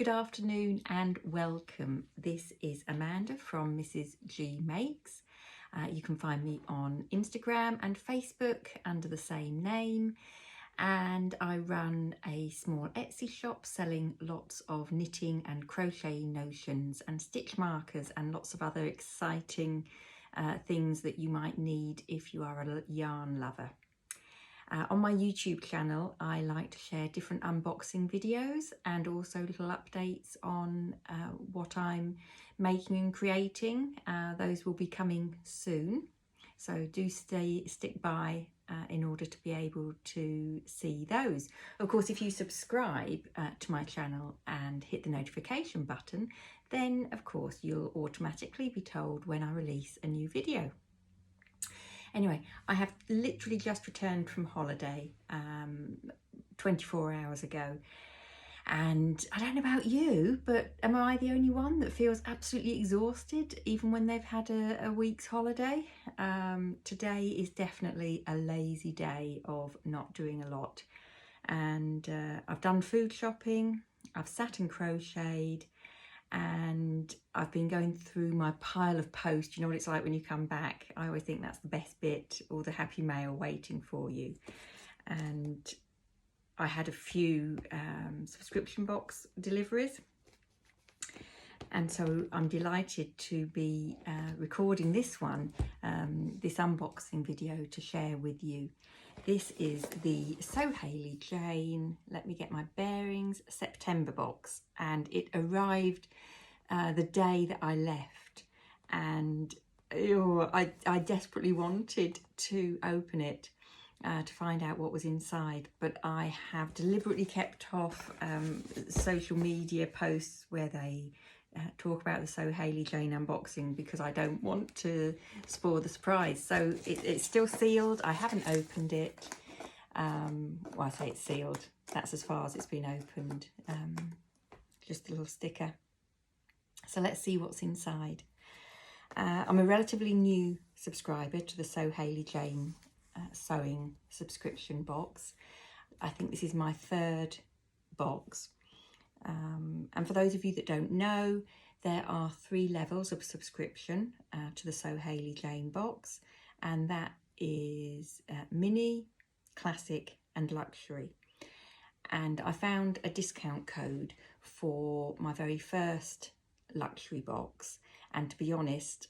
Good afternoon and welcome. This is Amanda from Mrs. G Makes. You can find me on Instagram and Facebook under the same name, and I run a small Etsy shop selling lots of knitting and crochet notions and stitch markers and lots of other exciting things that you might need if you are a yarn lover. On my YouTube channel, I like to share different unboxing videos and also little updates on what I'm making and creating. Those will be coming soon, so do stick by in order to be able to see those. Of course, if you subscribe to my channel and hit the notification button, then of course you'll automatically be told when I release a new video. Anyway, I have literally just returned from holiday 24 hours ago, and I don't know about you, but am I the only one that feels absolutely exhausted even when they've had a week's holiday? Today is definitely a lazy day of not doing a lot, and I've done food shopping, I've sat and crocheted, and I've been going through my pile of posts. You know what it's like when you come back? I always think that's the best bit, all the happy mail waiting for you. And I had a few subscription box deliveries, and so I'm delighted to be recording this one, this unboxing video to share with you. This is the Sew Hayley Jane, let me get my bearings, September box, and it arrived the day that I left, and I desperately wanted to open it to find out what was inside, but I have deliberately kept off social media posts where they talk about the Sew Hayley Jane unboxing because I don't want to spoil the surprise. So it's still sealed. I haven't opened it. Well, I say it's sealed. That's as far as it's been opened. Just a little sticker. So let's see what's inside. I'm a relatively new subscriber to the Sew Hayley Jane sewing subscription box. I think this is my third box. And for those of you that don't know, there are 3 levels of subscription to the Sew Hayley Jane box, and that is mini, classic and luxury. And I found a discount code for my very first luxury box, and to be honest,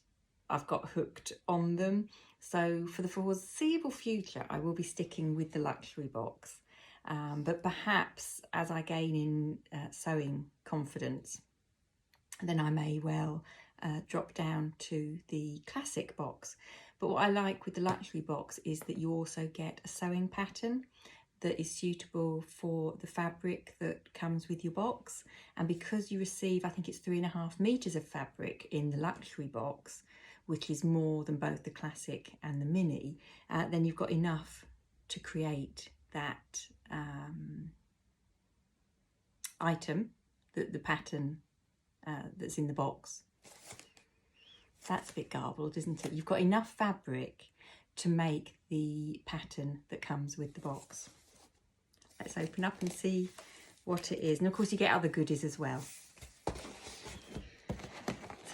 I've got hooked on them. So for the foreseeable future, I will be sticking with the luxury box. But perhaps as I gain in sewing confidence, then I may well drop down to the classic box. But what I like with the luxury box is that you also get a sewing pattern that is suitable for the fabric that comes with your box. And because you receive, I think it's 3.5 meters of fabric in the luxury box, which is more than both the classic and the mini, then you've got enough to create that item, the pattern that's in the box. That's a bit garbled, isn't it? You've got enough fabric to make the pattern that comes with the box. Let's open up and see what it is. And of course you get other goodies as well. So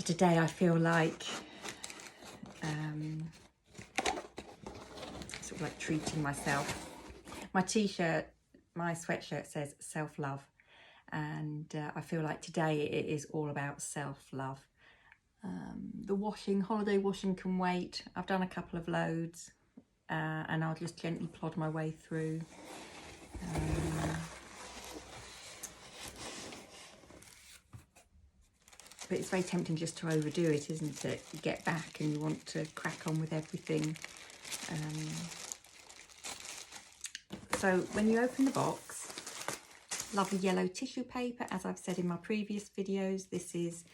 today I feel like sort of like treating myself. My t-shirt, my sweatshirt says self-love, and I feel like today it is all about self-love. The holiday washing can wait. I've done a couple of loads and I'll just gently plod my way through. But it's very tempting just to overdo it, isn't it? You get back and you want to crack on with everything. So when you open the box, lovely yellow tissue paper. As I've said in my previous videos, this is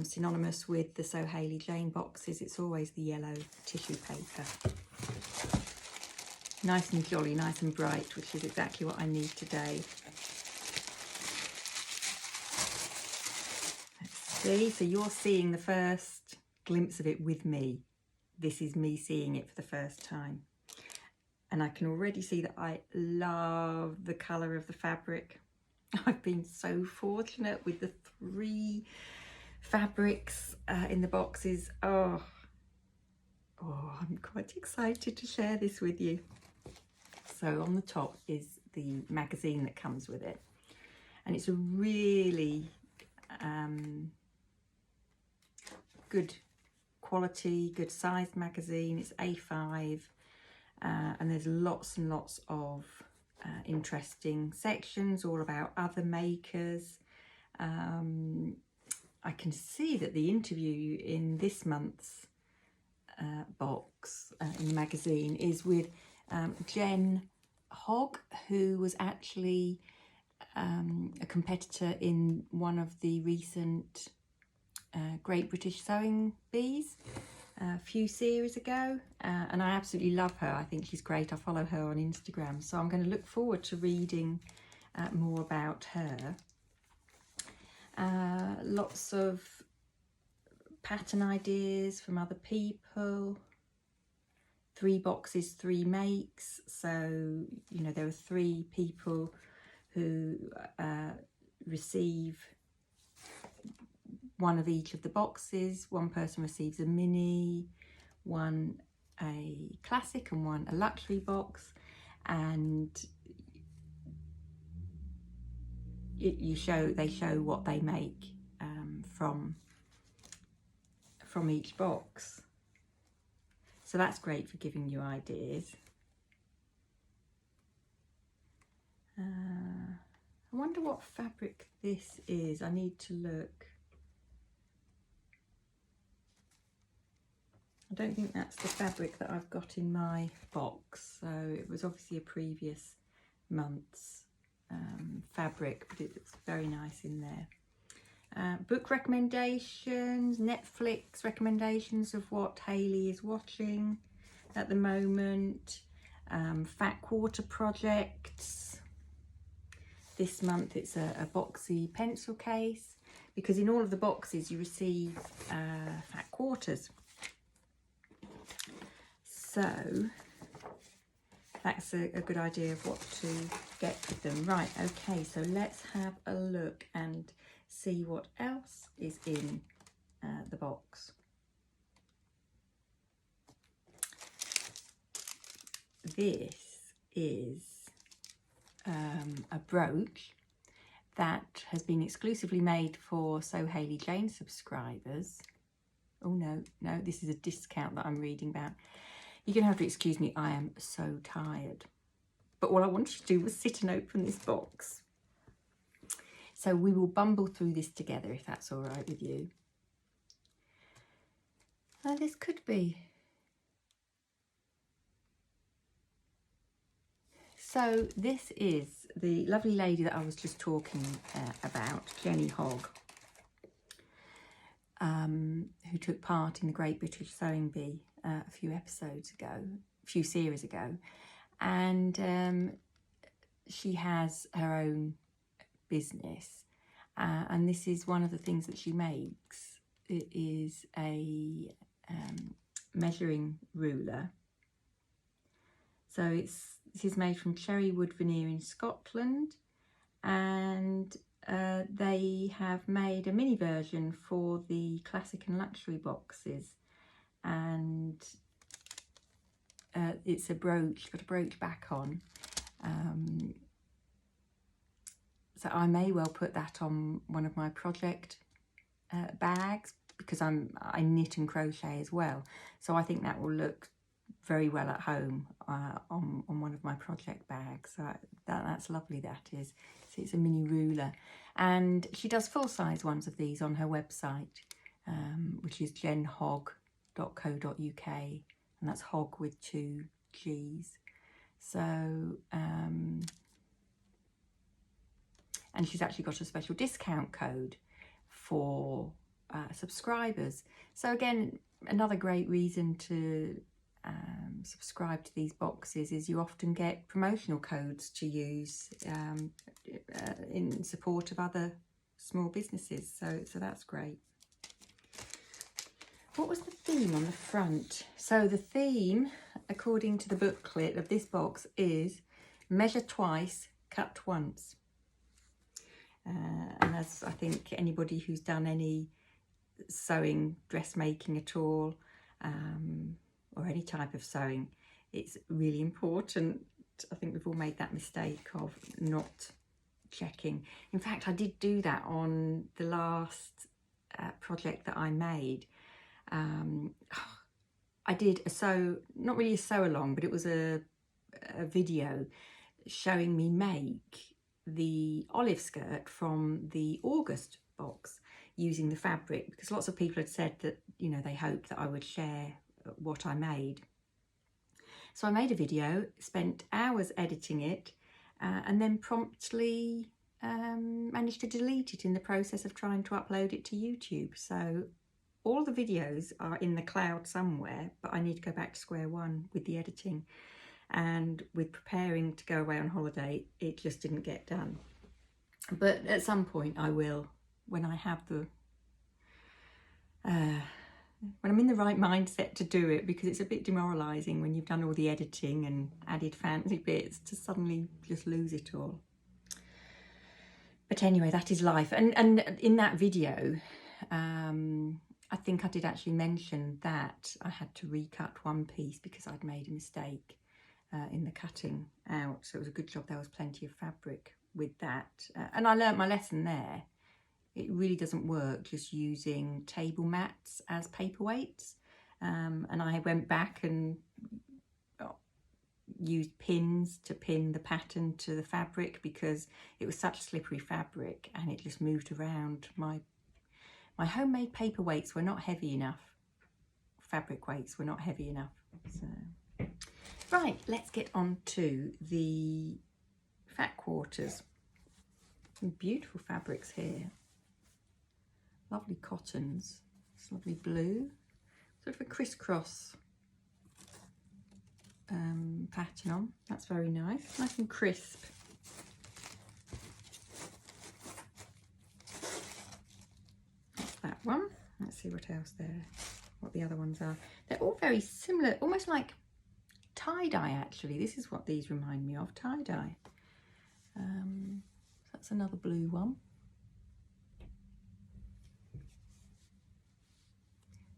synonymous with the Sew Hayley Jane boxes. It's always the yellow tissue paper. Nice and jolly, nice and bright, which is exactly what I need today. Let's see, so you're seeing the first glimpse of it with me. This is me seeing it for the first time. And I can already see that I love the colour of the fabric. I've been so fortunate with the 3 fabrics in the boxes. Oh, I'm quite excited to share this with you. So on the top is the magazine that comes with it, and it's a really good quality, good sized magazine. It's A5, and there's lots and lots of interesting sections all about other makers. I can see that the interview in this month's box in the magazine is with Jen Hogg, who was actually a competitor in one of the recent Great British Sewing Bees a few series ago, and I absolutely love her. I think she's great. I follow her on Instagram, so I'm going to look forward to reading more about her. Lots of pattern ideas from other people. 3 boxes, 3 makes. So, you know, there are 3 people who receive one of each of the boxes. One person receives a mini, one a classic, and one a luxury box. And they show what they make from each box. So that's great for giving you ideas. I wonder what fabric this is. I need to look. I don't think that's the fabric that I've got in my box. So it was obviously a previous month's fabric, but it's very nice in there. Book recommendations, Netflix recommendations of what Hayley is watching at the moment, fat quarter projects. This month it's a boxy pencil case, because in all of the boxes you receive fat quarters. So that's a good idea of what to get with them. Right, okay, so let's have a look and see what else is in the box. This is a brooch that has been exclusively made for Sew Hayley Jane subscribers. Oh no, this is a discount that I'm reading about. You're going to have to excuse me, I am so tired. But all I wanted to do was sit and open this box. So we will bumble through this together, if that's all right with you. This could be. So this is the lovely lady that I was just talking about, Jenny Hogg, who took part in the Great British Sewing Bee a few series ago, and she has her own business, and this is one of the things that she makes. It is a measuring ruler. So this is made from cherry wood veneer in Scotland, and they have made a mini version for the classic and luxury boxes, and it's a brooch, got a brooch back on. So I may well put that on one of my project bags, because I knit and crochet as well. So I think that will look very well at home on one of my project bags. So that's lovely, that is. So it's a mini ruler, and she does full-size ones of these on her website, which is jenhogg.co.uk, and that's Hogg with 2 G's. So and she's actually got a special discount code for subscribers. So again, another great reason to subscribe to these boxes is you often get promotional codes to use in support of other small businesses. So that's great. What was the theme on the front? So the theme, according to the booklet of this box, is measure twice, cut once. And as I think anybody who's done any sewing, dressmaking at all, or any type of sewing, it's really important. I think we've all made that mistake of not checking. In fact, I did do that on the last project that I made. I did a sew, not really a sew along, but it was a video showing me make the olive skirt from the August box using the fabric, because lots of people had said that, you know, they hoped that I would share what I made. So I made a video, spent hours editing it, and then promptly managed to delete it in the process of trying to upload it to YouTube. So all the videos are in the cloud somewhere, but I need to go back to square one with the editing. And with preparing to go away on holiday, it just didn't get done. But at some point I will, when I have the when I'm in the right mindset to do it, because it's a bit demoralising when you've done all the editing and added fancy bits to suddenly just lose it all. But anyway, that is life. And in that video, I think I did actually mention that I had to recut one piece because I'd made a mistake in the cutting out. So it was a good job there was plenty of fabric with that. And I learnt my lesson there. It really doesn't work just using table mats as paperweights. And I went back and used pins to pin the pattern to the fabric, because it was such slippery fabric and it just moved around. My homemade paperweights were not heavy enough. Fabric weights were not heavy enough. So, right, let's get on to the fat quarters. Some beautiful fabrics here. Lovely cottons. It's lovely blue. Sort of a crisscross pattern on. That's very nice. Nice and crisp. That's that one. Let's see what else what the other ones are. They're all very similar, almost like tie-dye actually. This is what these remind me of, tie-dye. That's another blue one.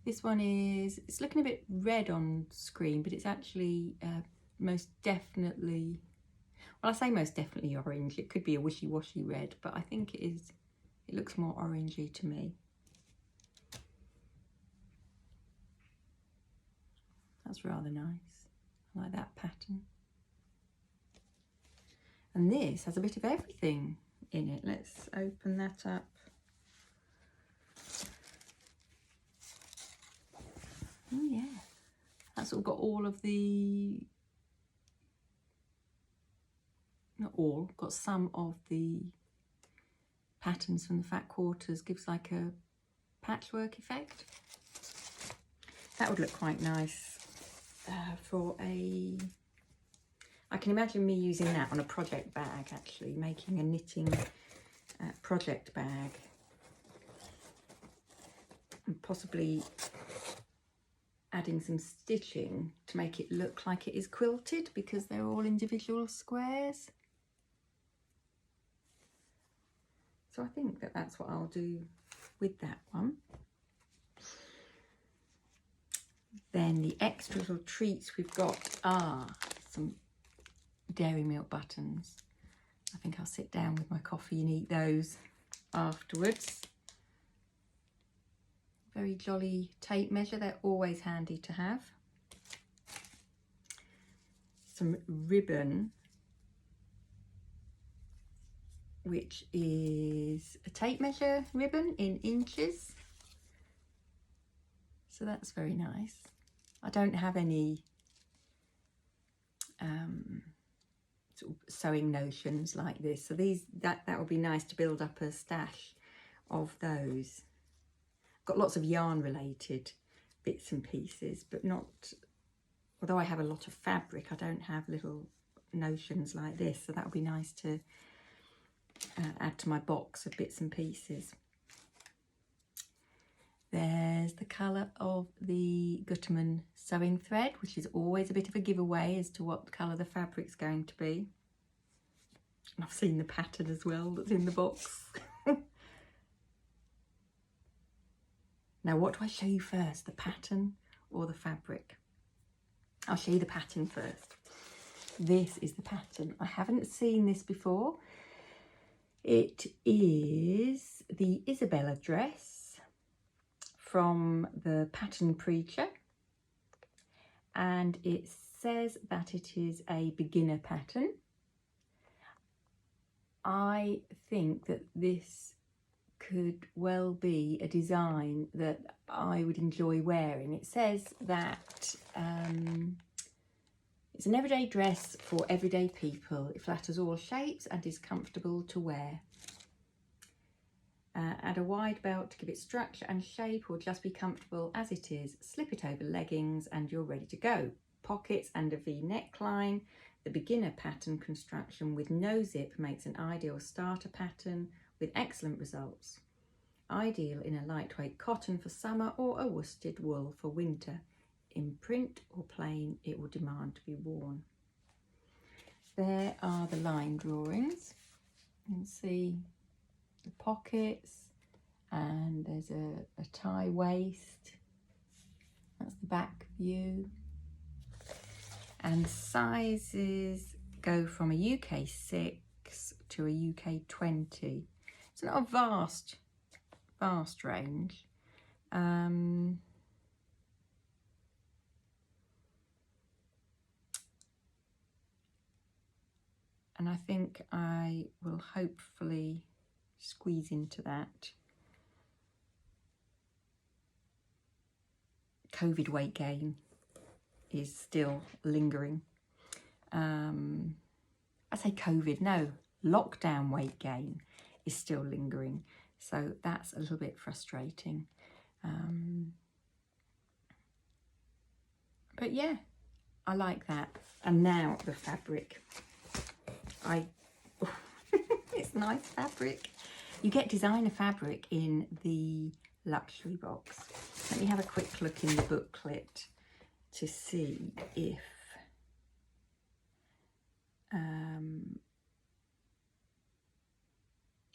This one it's looking a bit red on screen, but it's actually most definitely, well, I say most definitely orange. It could be a wishy-washy red, but I think it looks more orangey to me. That's rather nice. I like that pattern. And this has a bit of everything in it. Let's open that up. Oh yeah, that's all got all of the, not all, got some of the patterns from the fat quarters. Gives like a patchwork effect. That would look quite nice for a, I can imagine me using that on a project bag actually, making a knitting project bag. And possibly adding some stitching to make it look like it is quilted, because they're all individual squares. So I think that that's what I'll do with that one. Then the extra little treats we've got are some dairy milk buttons. I think I'll sit down with my coffee and eat those afterwards. Very jolly tape measure, they're always handy to have. Some ribbon, which is a tape measure ribbon in inches. So that's very nice. I don't have any sort of sewing notions like this, so that would be nice to build up a stash of those. Got lots of yarn related bits and pieces, but not, although I have a lot of fabric, I don't have little notions like this, so that would be nice to add to my box of bits and pieces. There's the colour of the Gutermann sewing thread, which is always a bit of a giveaway as to what colour the fabric's going to be. And I've seen the pattern as well that's in the box. Now, what do I show you first, the pattern or the fabric? I'll show you the pattern first. This is the pattern. I haven't seen this before. It is the Isabella Dress from the Pattern Preacher, and it says that it is a beginner pattern. I think that this could well be a design that I would enjoy wearing. It says that it's an everyday dress for everyday people. It flatters all shapes and is comfortable to wear. Add a wide belt to give it structure and shape, or just be comfortable as it is. Slip it over leggings and you're ready to go. Pockets and a V neckline. The beginner pattern construction with no zip makes an ideal starter pattern with excellent results. Ideal in a lightweight cotton for summer or a worsted wool for winter. In print or plain, it will demand to be worn. There are the line drawings. You can see the pockets, and there's a tie waist. That's the back view. And sizes go from a UK 6 to a UK 20. It's not a vast range. And I think I will hopefully squeeze into that. COVID weight gain is still lingering. I say COVID, no, lockdown weight gain is still lingering. So that's a little bit frustrating. But yeah, I like that. And now the fabric. It's nice fabric. You get designer fabric in the luxury box. Let me have a quick look in the booklet to see if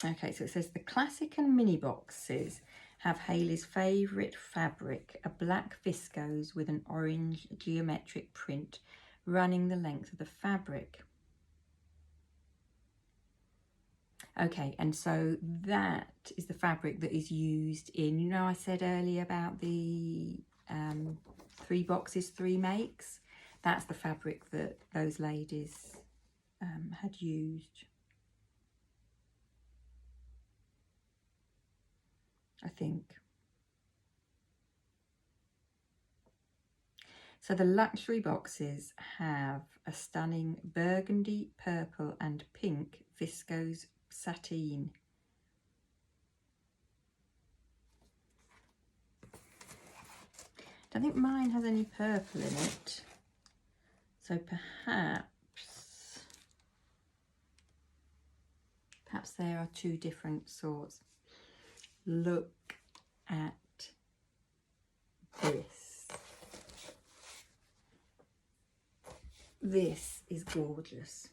okay, so it says the classic and mini boxes have Hayley's favourite fabric, a black viscose with an orange geometric print running the length of the fabric. Okay, and so that is the fabric that is used in, you know, I said earlier about the 3 boxes, 3 makes. That's the fabric that those ladies had used. I think. So the luxury boxes have a stunning burgundy, purple and pink viscose sateen. I don't think mine has any purple in it. So perhaps there are 2 different sorts. Look at this. This is gorgeous.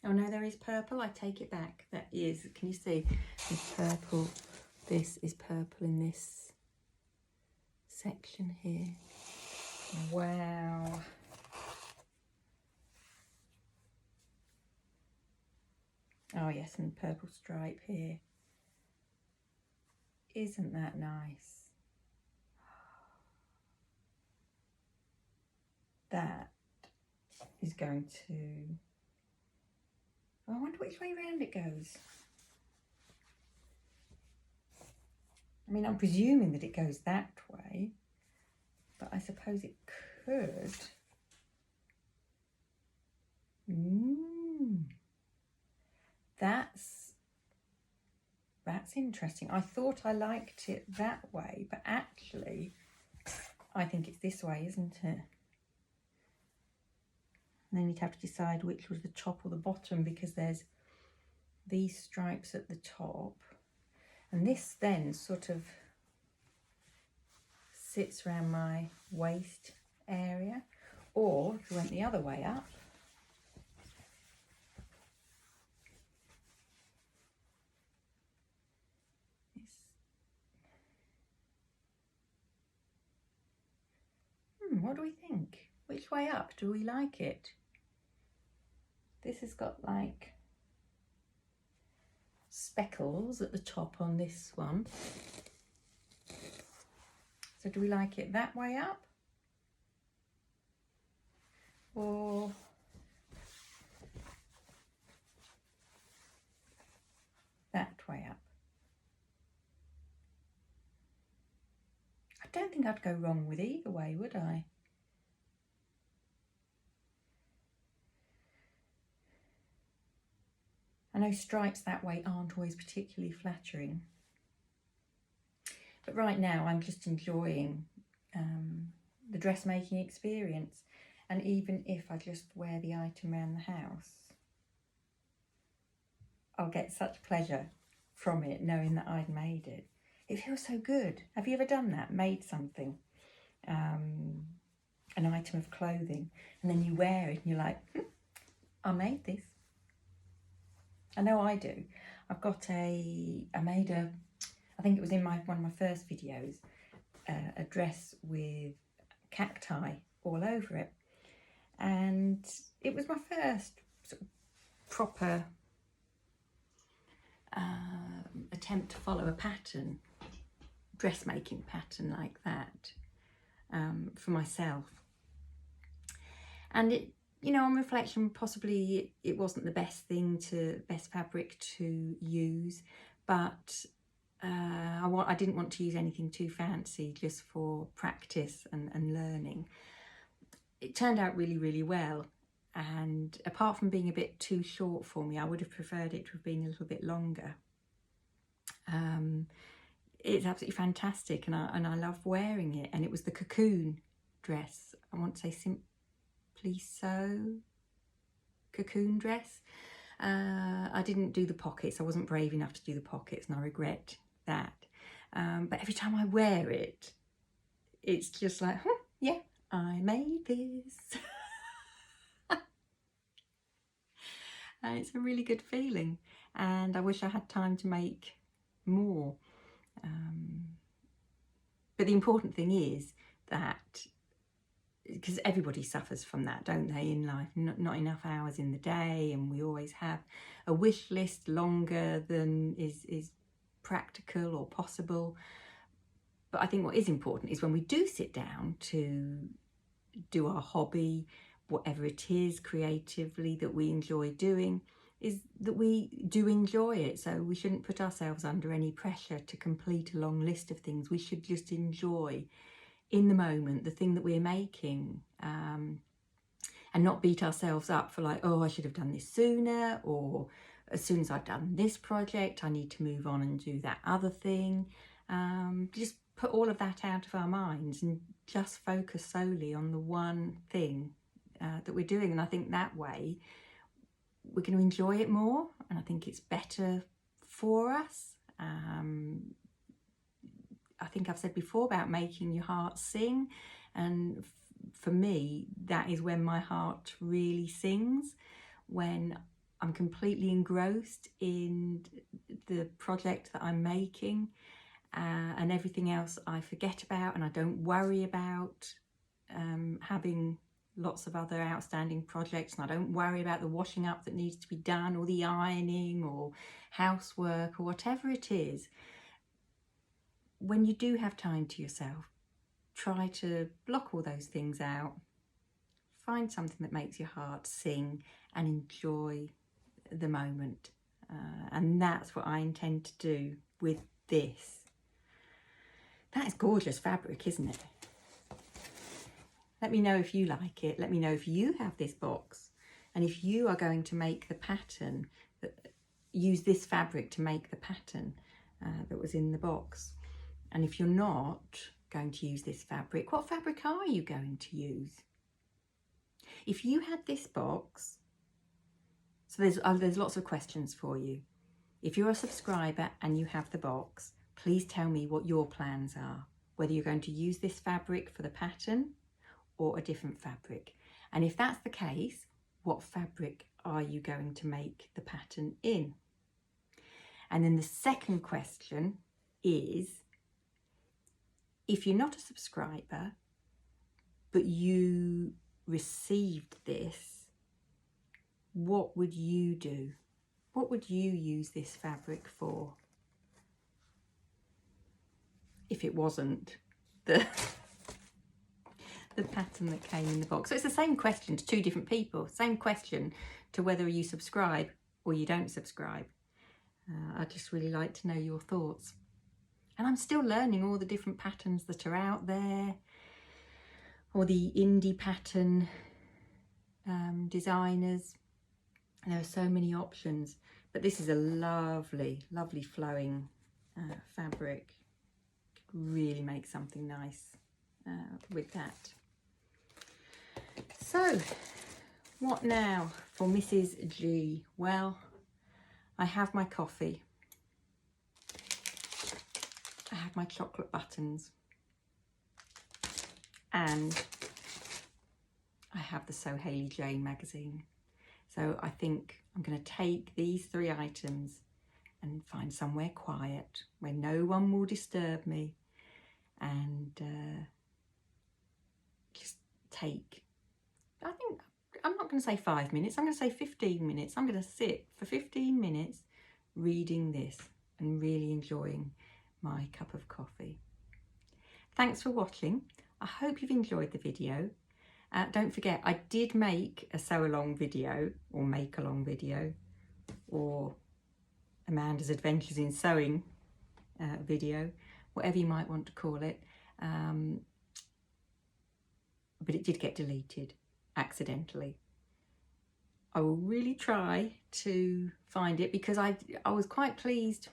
Oh no, there is purple. I take it back. That is, can you see? There's purple. This is purple in this section here. Wow. Oh yes, and purple stripe here. Isn't that nice? That is going to... I wonder which way round it goes. I mean, I'm presuming that it goes that way, but I suppose it could. That's interesting. I thought I liked it that way, but actually I think it's this way, isn't it? And then you'd have to decide which was the top or the bottom, because there's these stripes at the top, and this then sort of sits around my waist area. Or if we went the other way up, what do we think? Which way up? Do we like it? This has got like speckles at the top on this one. So do we like it that way up? Or that way up? I don't think I'd go wrong with either way, would I? I know stripes that way aren't always particularly flattering. But right now I'm just enjoying the dressmaking experience. And even if I just wear the item around the house, I'll get such pleasure from it knowing that I'd made it. It feels so good. Have you ever done that? Made something, an item of clothing, and then you wear it and you're like, I made this. I know I do. I made a, I think it was in one of my first videos, a dress with cacti all over it. And it was my first sort of proper attempt to follow a pattern, dressmaking pattern like that, for myself. And it, you know, on reflection, possibly it wasn't the best fabric to use, but I didn't want to use anything too fancy, just for practice and learning. It turned out really, really well. And apart from being a bit too short for me, I would have preferred it to have been a little bit longer. It's absolutely fantastic, and I love wearing it. And it was the cocoon dress. I want to say Simply Sew cocoon dress. I didn't do the pockets. I wasn't brave enough to do the pockets, and I regret that. But every time I wear it, it's just like, yeah, I made this. And it's a really good feeling, and I wish I had time to make more. But the important thing is that, because everybody suffers from that, don't they, in life? Not enough hours in the day, and we always have a wish list longer than is practical or possible. But I think what is important is when we do sit down to do our hobby, whatever it is creatively that we enjoy doing, is that we do enjoy it. So we shouldn't put ourselves under any pressure to complete a long list of things. We should just enjoy in the moment the thing that we're making, and not beat ourselves up for like, oh, I should have done this sooner, or as soon as I've done this project I need to move on and do that other thing. Just put all of that out of our minds and just focus solely on the one thing that we're doing. And I think that way we're going to enjoy it more, and I think it's better for us. I think I've said before about making your heart sing, and for me that is when my heart really sings, when I'm completely engrossed in the project that I'm making, and everything else I forget about, and I don't worry about having lots of other outstanding projects, and I don't worry about the washing up that needs to be done, or the ironing, or housework, or whatever it is. When you do have time to yourself, try to block all those things out. Find something that makes your heart sing and enjoy the moment. And that's what I intend to do with this. That is gorgeous fabric, isn't it? Let me know if you like it. Let me know if you have this box, and if you are going to make the pattern, use this fabric to make the pattern that was in the box. And if you're not going to use this fabric, what fabric are you going to use? If you had this box, so there's lots of questions for you. If you're a subscriber and you have the box, please tell me what your plans are. whether you're going to use this fabric for the pattern or a different fabric. And if that's the case, what fabric are you going to make the pattern in? And then the second question is, if you're not a subscriber, but you received this, what would you do? What would you use this fabric for? If it wasn't the pattern that came in the box. So it's the same question to two different people, same question to whether you subscribe or you don't subscribe. I'd just really like to know your thoughts. And I'm still learning all the different patterns that are out there, or the indie pattern designers. There are so many options, but this is a lovely, lovely flowing fabric. Could really make something nice with that. So, what now for Mrs. G? Well, I have my coffee. I have my chocolate buttons. And I have the Sew Hayley Jane magazine. So I think I'm going to take these 3 items and find somewhere quiet where no one will disturb me, and just take, I think, I'm not going to say 5 minutes, I'm going to say 15 minutes. I'm going to sit for 15 minutes reading this and really enjoying my cup of coffee. Thanks for watching. I hope you've enjoyed the video. Don't forget, I did make a sew along video, or make along video, or Amanda's Adventures in Sewing video, whatever you might want to call it. But it did get deleted accidentally. I will really try to find it, because I was quite pleased.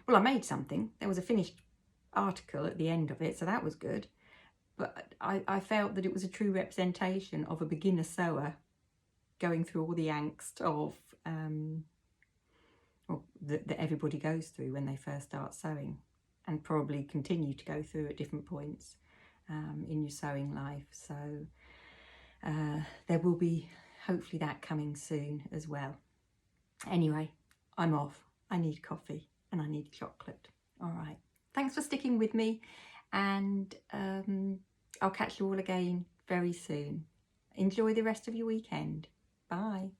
Well, I made something. There was a finished article at the end of it, so that was good. But I felt that it was a true representation of a beginner sewer going through all the angst of that everybody goes through when they first start sewing, and probably continue to go through at different points in your sewing life. So there will be hopefully that coming soon as well. Anyway, I'm off. I need coffee and I need chocolate. All right. Thanks for sticking with me, and I'll catch you all again very soon. Enjoy the rest of your weekend. Bye.